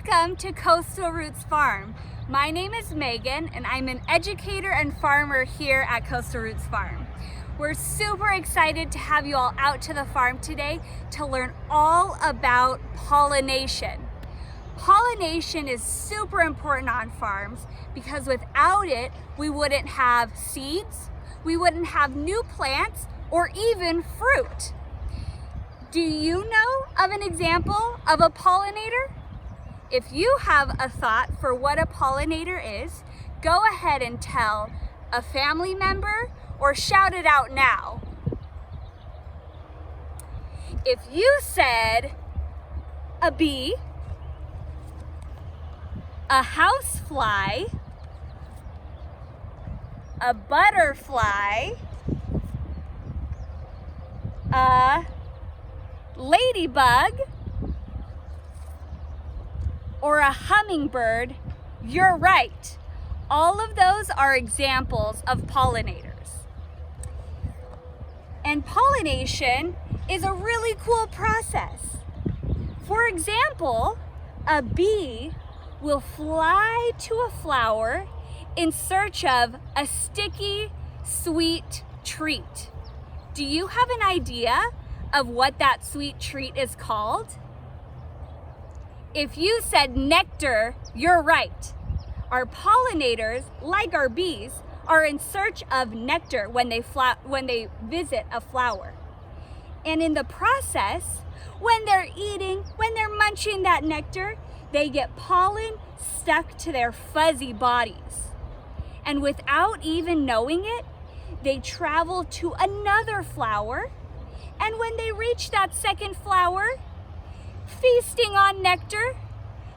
Welcome to Coastal Roots Farm. My name is Megan and I'm an educator and farmer here at Coastal Roots Farm. We're super excited to have you all out to the farm today to learn all about pollination. Pollination is super important on farms because without it, we wouldn't have seeds, we wouldn't have new plants, or even fruit. Do you know of an example of a pollinator? If you have a thought for what a pollinator is, go ahead and tell a family member or shout it out now. If you said a bee, a housefly, a butterfly, a ladybug, or a hummingbird, you're right. All of those are examples of pollinators. And pollination is a really cool process. For example, a bee will fly to a flower in search of a sticky, sweet treat. Do you have an idea of what that sweet treat is called? If you said nectar, you're right. Our pollinators, like our bees, are in search of nectar when they visit a flower. And in the process, when they're munching that nectar, they get pollen stuck to their fuzzy bodies. And without even knowing it, they travel to another flower. And when they reach that second flower, feasting on nectar,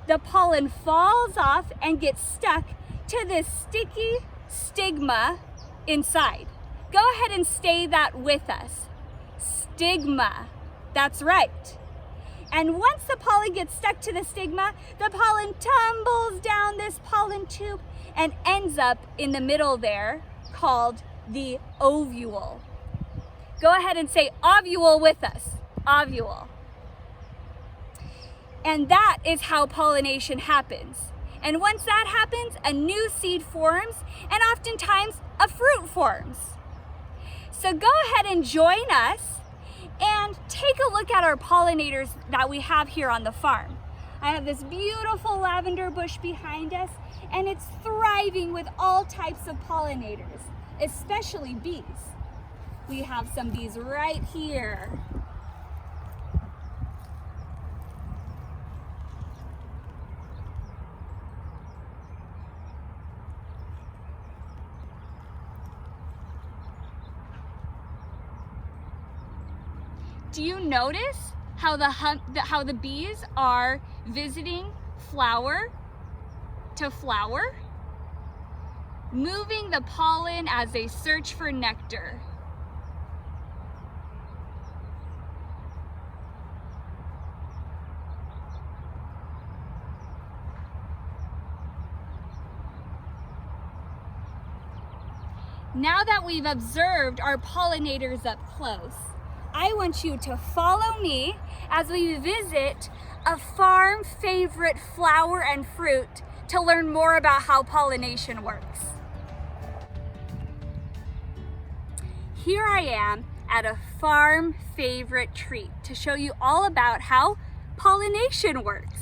the pollen falls off and gets stuck to this sticky stigma inside. Go ahead and say that with us. Stigma. That's right. And once the pollen gets stuck to the stigma, the pollen tumbles down this pollen tube and ends up in the middle there, called the ovule. Go ahead and say ovule with us. Ovule. And that is how pollination happens. And once that happens, a new seed forms, and oftentimes a fruit forms. So go ahead and join us and take a look at our pollinators that we have here on the farm. I have this beautiful lavender bush behind us, and it's thriving with all types of pollinators, especially bees. We have some bees right here. Do you notice how the bees are visiting flower to flower, moving the pollen as they search for nectar? Now that we've observed our pollinators up close, I want you to follow me as we visit a farm favorite flower and fruit to learn more about how pollination works. Here I am at a farm favorite treat to show you all about how pollination works.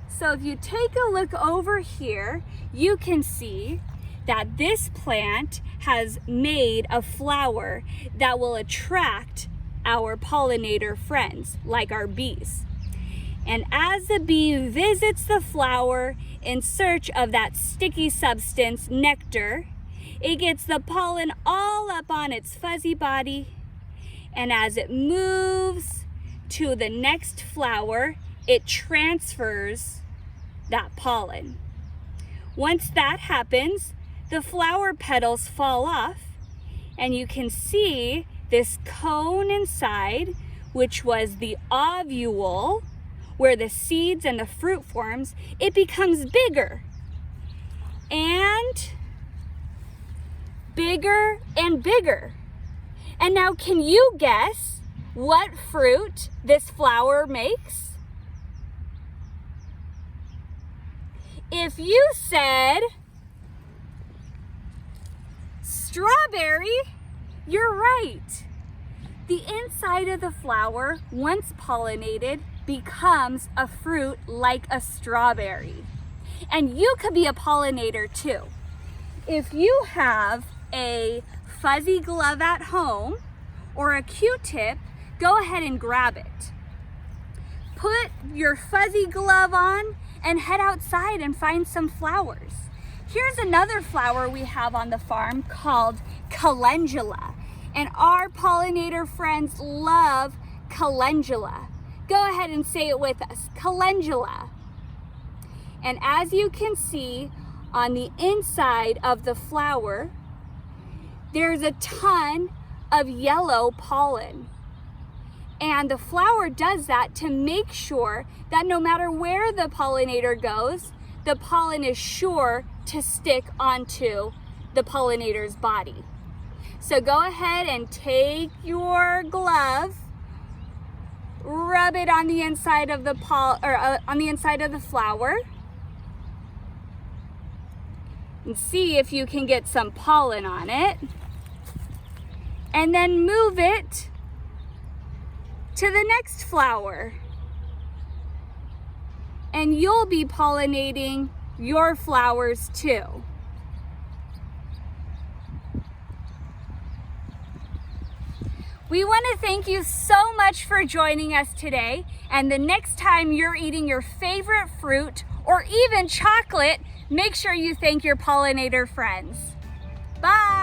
So if you take a look over here, you can see that this plant has made a flower that will attract our pollinator friends, like our bees. And as the bee visits the flower in search of that sticky substance, nectar, it gets the pollen all up on its fuzzy body. And as it moves to the next flower, it transfers that pollen. Once that happens, the flower petals fall off, and you can see this cone inside, which was the ovule, where the seeds and the fruit forms. It becomes bigger and bigger and bigger. And now can you guess what fruit this flower makes? If you said strawberry, you're right. The inside of the flower, once pollinated, becomes a fruit like a strawberry. And you could be a pollinator too. If you have a fuzzy glove at home or a Q-tip, go ahead and grab it. Put your fuzzy glove on and head outside and find some flowers. Here's another flower we have on the farm called calendula. And our pollinator friends love calendula. Go ahead and say it with us, calendula. And as you can see, on the inside of the flower, there's a ton of yellow pollen. And the flower does that to make sure that no matter where the pollinator goes, the pollen is sure to stick onto the pollinator's body. So go ahead and take your glove, rub it on the inside of the on the inside of the flower, and see if you can get some pollen on it. And then move it to the next flower. And you'll be pollinating your flowers too. We want to thank you so much for joining us today. And the next time you're eating your favorite fruit or even chocolate, make sure you thank your pollinator friends. Bye.